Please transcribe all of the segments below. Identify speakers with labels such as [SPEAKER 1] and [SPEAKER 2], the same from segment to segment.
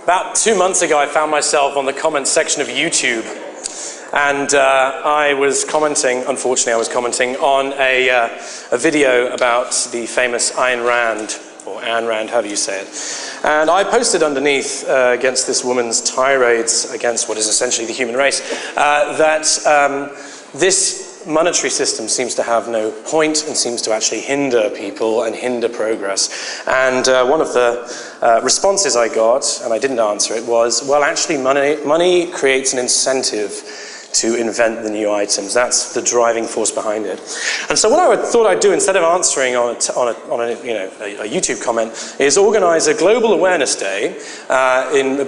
[SPEAKER 1] About 2 months ago, I found myself on the comments section of YouTube, and I was commenting, unfortunately, on a video about the famous Ayn Rand, or Anne Rand, however you say it. And I posted underneath, against this woman's tirades against what is essentially the human race, that this monetary system seems to have no point and seems to actually hinder people and hinder progress. And one of the responses I got, and I didn't answer it, was, well, actually money creates an incentive to invent the new items. That's the driving force behind it. And so what I thought I'd do, instead of answering on a YouTube comment, is organize a global awareness day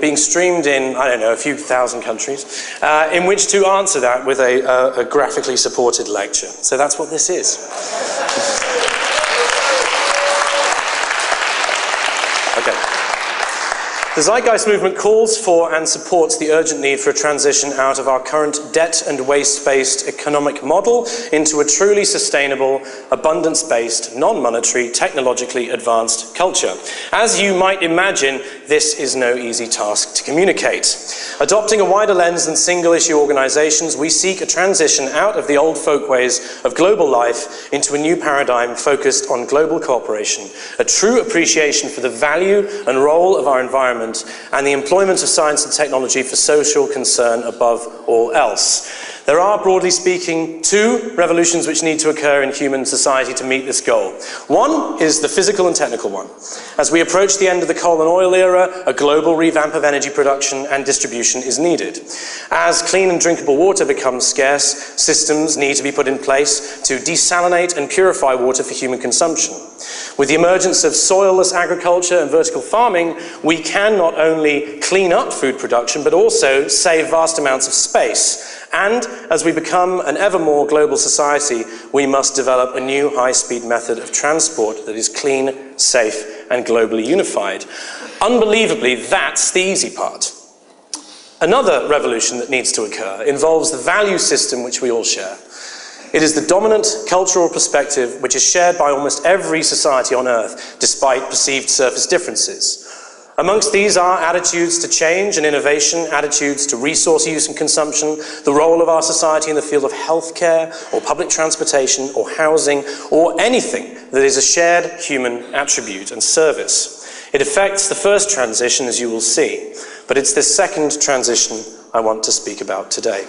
[SPEAKER 1] being streamed in, I don't know, a few thousand countries, in which to answer that with a graphically supported lecture. So that's what this is. Okay. The Zeitgeist Movement calls for and supports the urgent need for a transition out of our current debt and waste-based economic model into a truly sustainable, abundance-based, non-monetary, technologically advanced culture. As you might imagine, this is no easy task to communicate. Adopting a wider lens than single-issue organizations, we seek a transition out of the old folkways of global life into a new paradigm focused on global cooperation, a true appreciation for the value and role of our environment, and the employment of science and technology for social concern above all else. There are, broadly speaking, two revolutions which need to occur in human society to meet this goal. One is the physical and technical one. As we approach the end of the coal and oil era, a global revamp of energy production and distribution is needed. As clean and drinkable water becomes scarce, systems need to be put in place to desalinate and purify water for human consumption. With the emergence of soil-less agriculture and vertical farming, we can not only clean up food production, but also save vast amounts of space. And as we become an ever more global society, we must develop a new high-speed method of transport that is clean, safe, and globally unified. Unbelievably, that's the easy part. Another revolution that needs to occur involves the value system which we all share. It is the dominant cultural perspective which is shared by almost every society on Earth, despite perceived surface differences. Amongst these are attitudes to change and innovation, attitudes to resource use and consumption, the role of our society in the field of healthcare, or public transportation, or housing, or anything that is a shared human attribute and service. It affects the first transition, as you will see, but it's the second transition I want to speak about today.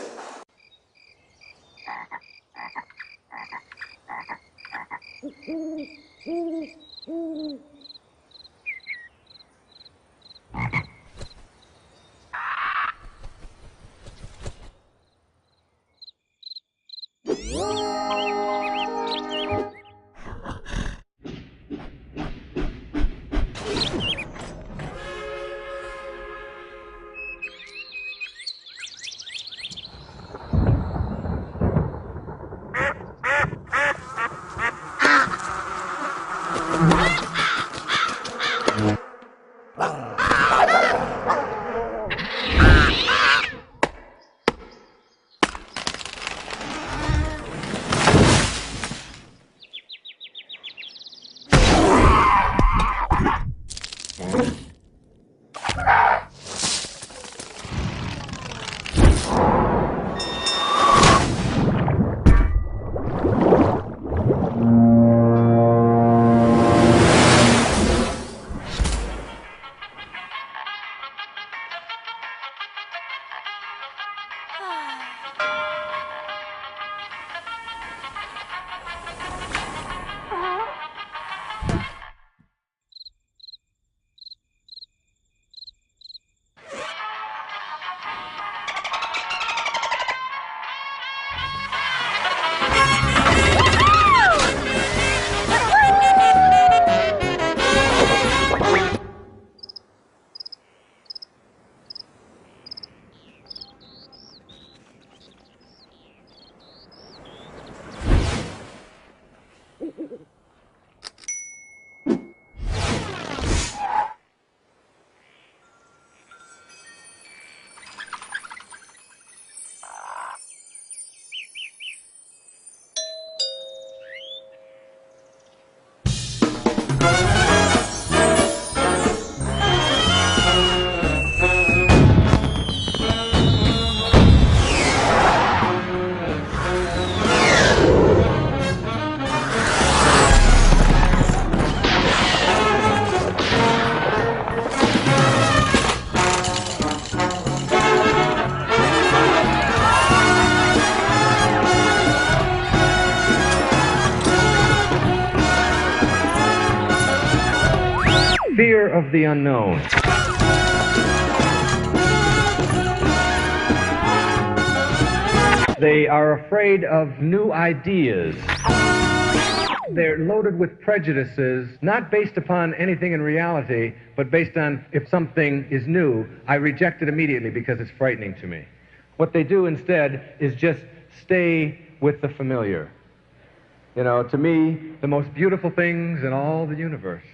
[SPEAKER 2] fear of the unknown. They are afraid of new ideas. They're loaded with prejudices, not based upon anything in reality, but based on if something is new, I reject it immediately because it's frightening to me. What they do instead is just stay with the familiar. You know, to me, the most beautiful things in all the universe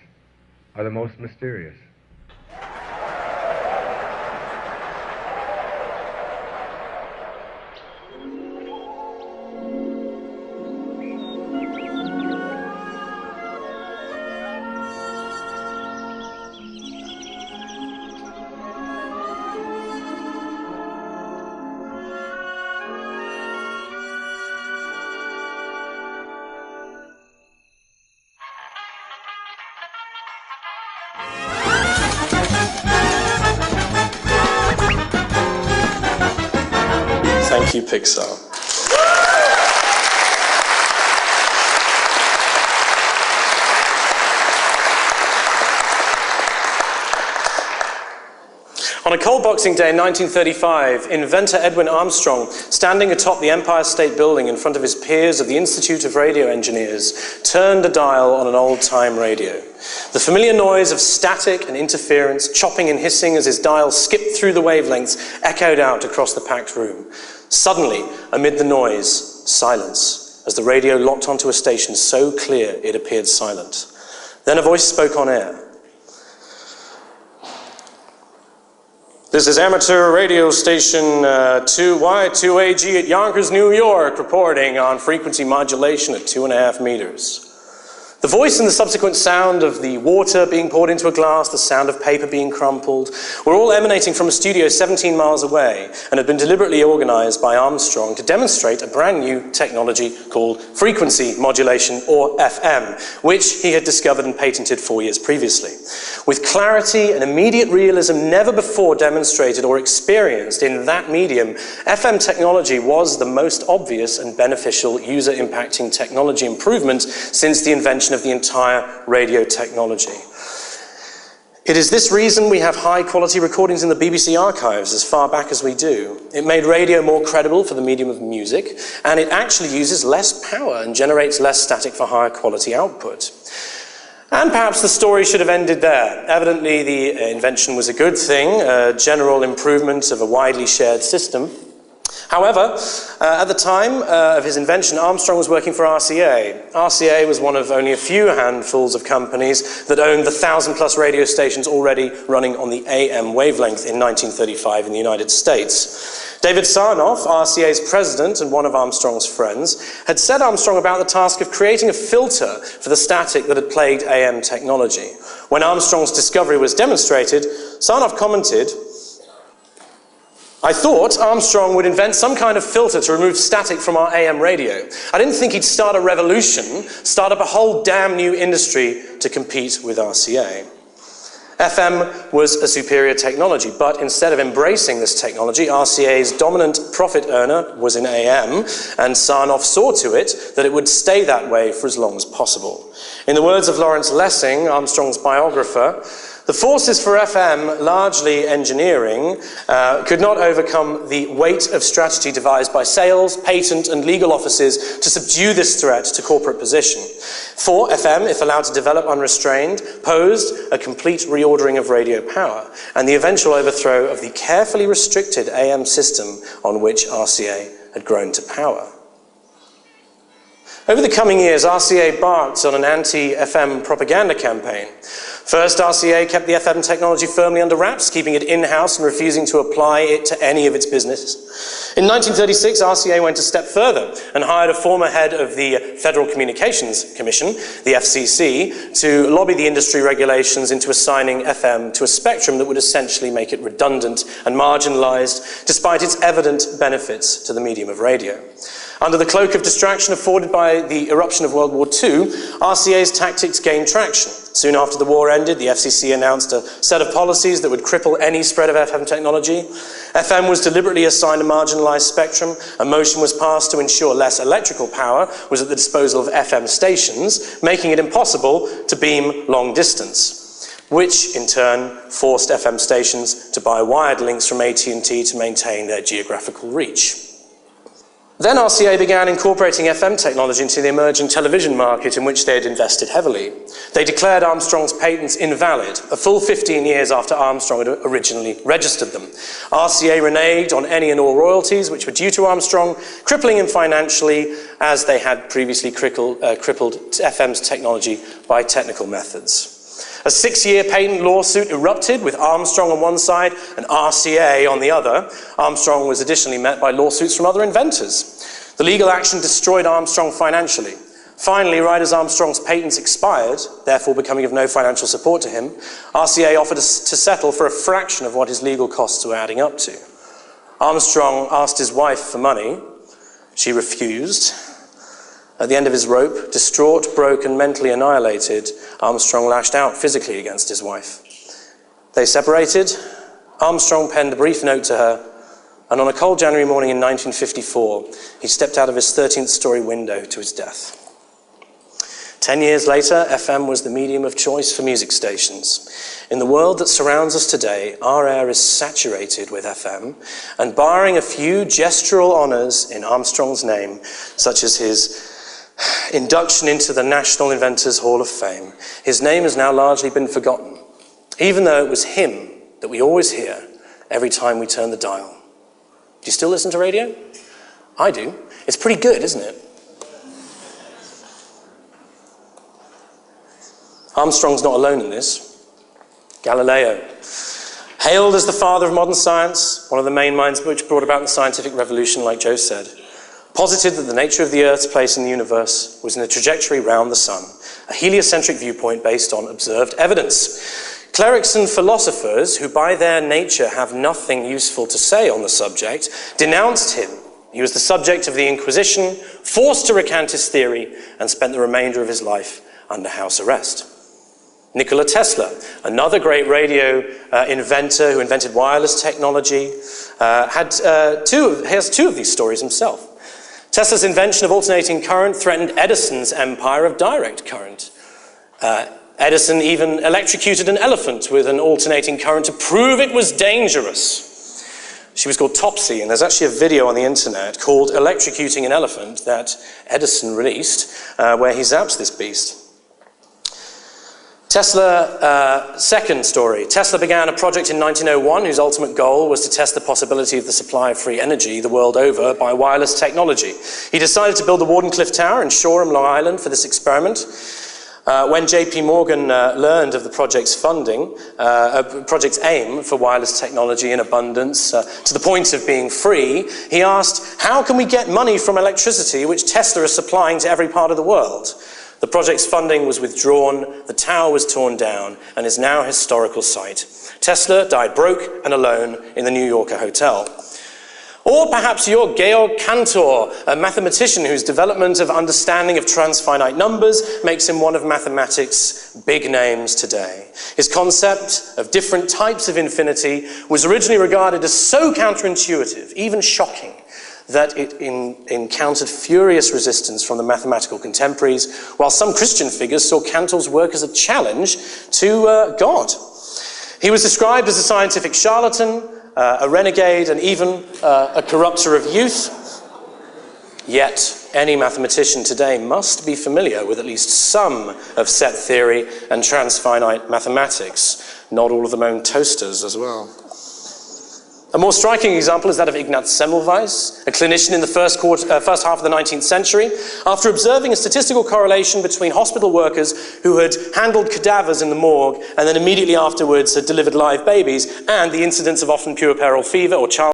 [SPEAKER 2] are the most mysterious.
[SPEAKER 1] Thank you, Pixar. On a cold boxing day in 1935, inventor Edwin Armstrong, standing atop the Empire State Building in front of his peers of the Institute of Radio Engineers, turned a dial on an old-time radio. The familiar noise of static and interference, chopping and hissing as his dial skipped through the wavelengths, echoed out across the packed room. Suddenly, amid the noise, silence, as the radio locked onto a station so clear it appeared silent. Then a voice spoke on air. This is amateur radio station 2Y2AG at Yonkers, New York, reporting on frequency modulation at 2.5 meters. The voice and the subsequent sound of the water being poured into a glass, the sound of paper being crumpled, were all emanating from a studio 17 miles away and had been deliberately organized by Armstrong to demonstrate a brand new technology called frequency modulation, or FM, which he had discovered and patented 4 years previously. With clarity and immediate realism never before demonstrated or experienced in that medium, FM technology was the most obvious and beneficial user-impacting technology improvement since the invention of the entire radio technology. It is this reason we have high-quality recordings in the BBC archives as far back as we do. It made radio more credible for the medium of music, and it actually uses less power and generates less static for higher quality output. And perhaps the story should have ended there. Evidently, the invention was a good thing, a general improvement of a widely shared system. However, at the time of his invention, Armstrong was working for RCA. RCA was one of only a few handfuls of companies that owned the 1,000+ radio stations already running on the AM wavelength in 1935 in the United States. David Sarnoff, RCA's president and one of Armstrong's friends, had set Armstrong about the task of creating a filter for the static that had plagued AM technology. When Armstrong's discovery was demonstrated, Sarnoff commented, "I thought Armstrong would invent some kind of filter to remove static from our AM radio. I didn't think he'd start a revolution, start up a whole damn new industry to compete with RCA." FM was a superior technology, but instead of embracing this technology, RCA's dominant profit earner was in AM, and Sarnoff saw to it that it would stay that way for as long as possible. In the words of Lawrence Lessing, Armstrong's biographer, "The forces for FM, largely engineering, could not overcome the weight of strategy devised by sales, patent and legal offices to subdue this threat to corporate position. For FM, if allowed to develop unrestrained, posed a complete reordering of radio power and the eventual overthrow of the carefully restricted AM system on which RCA had grown to power." Over the coming years, RCA embarked on an anti-FM propaganda campaign. First, RCA kept the FM technology firmly under wraps, keeping it in-house and refusing to apply it to any of its business. In 1936, RCA went a step further and hired a former head of the Federal Communications Commission, the FCC, to lobby the industry regulations into assigning FM to a spectrum that would essentially make it redundant and marginalized, despite its evident benefits to the medium of radio. Under the cloak of distraction afforded by the eruption of World War II, RCA's tactics gained traction. Soon after the war ended, the FCC announced a set of policies that would cripple any spread of FM technology. FM was deliberately assigned a marginalized spectrum. A motion was passed to ensure less electrical power was at the disposal of FM stations, making it impossible to beam long distance. which in turn forced FM stations to buy wired links from AT&T to maintain their geographical reach. Then RCA began incorporating FM technology into the emerging television market in which they had invested heavily. They declared Armstrong's patents invalid, a full 15 years after Armstrong had originally registered them. RCA reneged on any and all royalties which were due to Armstrong, crippling him financially as they had previously crippled FM's technology by technical methods. A 6-year patent lawsuit erupted with Armstrong on one side and RCA on the other. Armstrong was additionally met by lawsuits from other inventors. The legal action destroyed Armstrong financially. Finally, right as Armstrong's patents expired, therefore becoming of no financial support to him, RCA offered to settle for a fraction of what his legal costs were adding up to. Armstrong asked his wife for money. She refused. At the end of his rope, distraught, broke, and mentally annihilated, Armstrong lashed out physically against his wife. They separated. Armstrong penned a brief note to her, and on a cold January morning in 1954, he stepped out of his 13th-story window to his death. 10 years later, FM was the medium of choice for music stations. In the world that surrounds us today, our air is saturated with FM, and barring a few gestural honours in Armstrong's name, such as his induction into the National Inventors Hall of Fame, his name has now largely been forgotten, even though it was him that we always hear every time we turn the dial. Do you still listen to radio? I do. It's pretty good, isn't it? Armstrong's not alone in this. Galileo, hailed as the father of modern science, one of the main minds which brought about the scientific revolution, like Joe said, posited that the nature of the Earth's place in the universe was in a trajectory round the sun, a heliocentric viewpoint based on observed evidence. Clerics and philosophers, who by their nature have nothing useful to say on the subject, denounced him. He was the subject of the Inquisition, forced to recant his theory, and spent the remainder of his life under house arrest. Nikola Tesla, another great radio inventor who invented wireless technology, has two of these stories himself. Tesla's invention of alternating current threatened Edison's empire of direct current. Edison even electrocuted an elephant with an alternating current to prove it was dangerous. She was called Topsy, and there's actually a video on the internet called Electrocuting an Elephant that Edison released, where he zaps this beast. Tesla, second story. Tesla began a project in 1901 whose ultimate goal was to test the possibility of the supply of free energy the world over by wireless technology. He decided to build the Wardenclyffe Tower in Shoreham, Long Island for this experiment. When JP Morgan learned of the project's funding, project's aim for wireless technology in abundance, to the point of being free, he asked, how can we get money from electricity which Tesla is supplying to every part of the world? The project's funding was withdrawn, the tower was torn down, and is now a historical site. Tesla died broke and alone in the New Yorker hotel. Or perhaps you're Georg Cantor, a mathematician whose development of understanding of transfinite numbers makes him one of mathematics' big names today. His concept of different types of infinity was originally regarded as so counterintuitive, even shocking, that it encountered furious resistance from the mathematical contemporaries, while some Christian figures saw Cantor's work as a challenge to God. He was described as a scientific charlatan, a renegade, and even a corrupter of youth. Yet, any mathematician today must be familiar with at least some of set theory and transfinite mathematics. Not all of them own toasters as well. A more striking example is that of Ignaz Semmelweis, a clinician in the first half of the 19th century. After observing a statistical correlation between hospital workers who had handled cadavers in the morgue and then immediately afterwards had delivered live babies and the incidence of often puerperal fever or child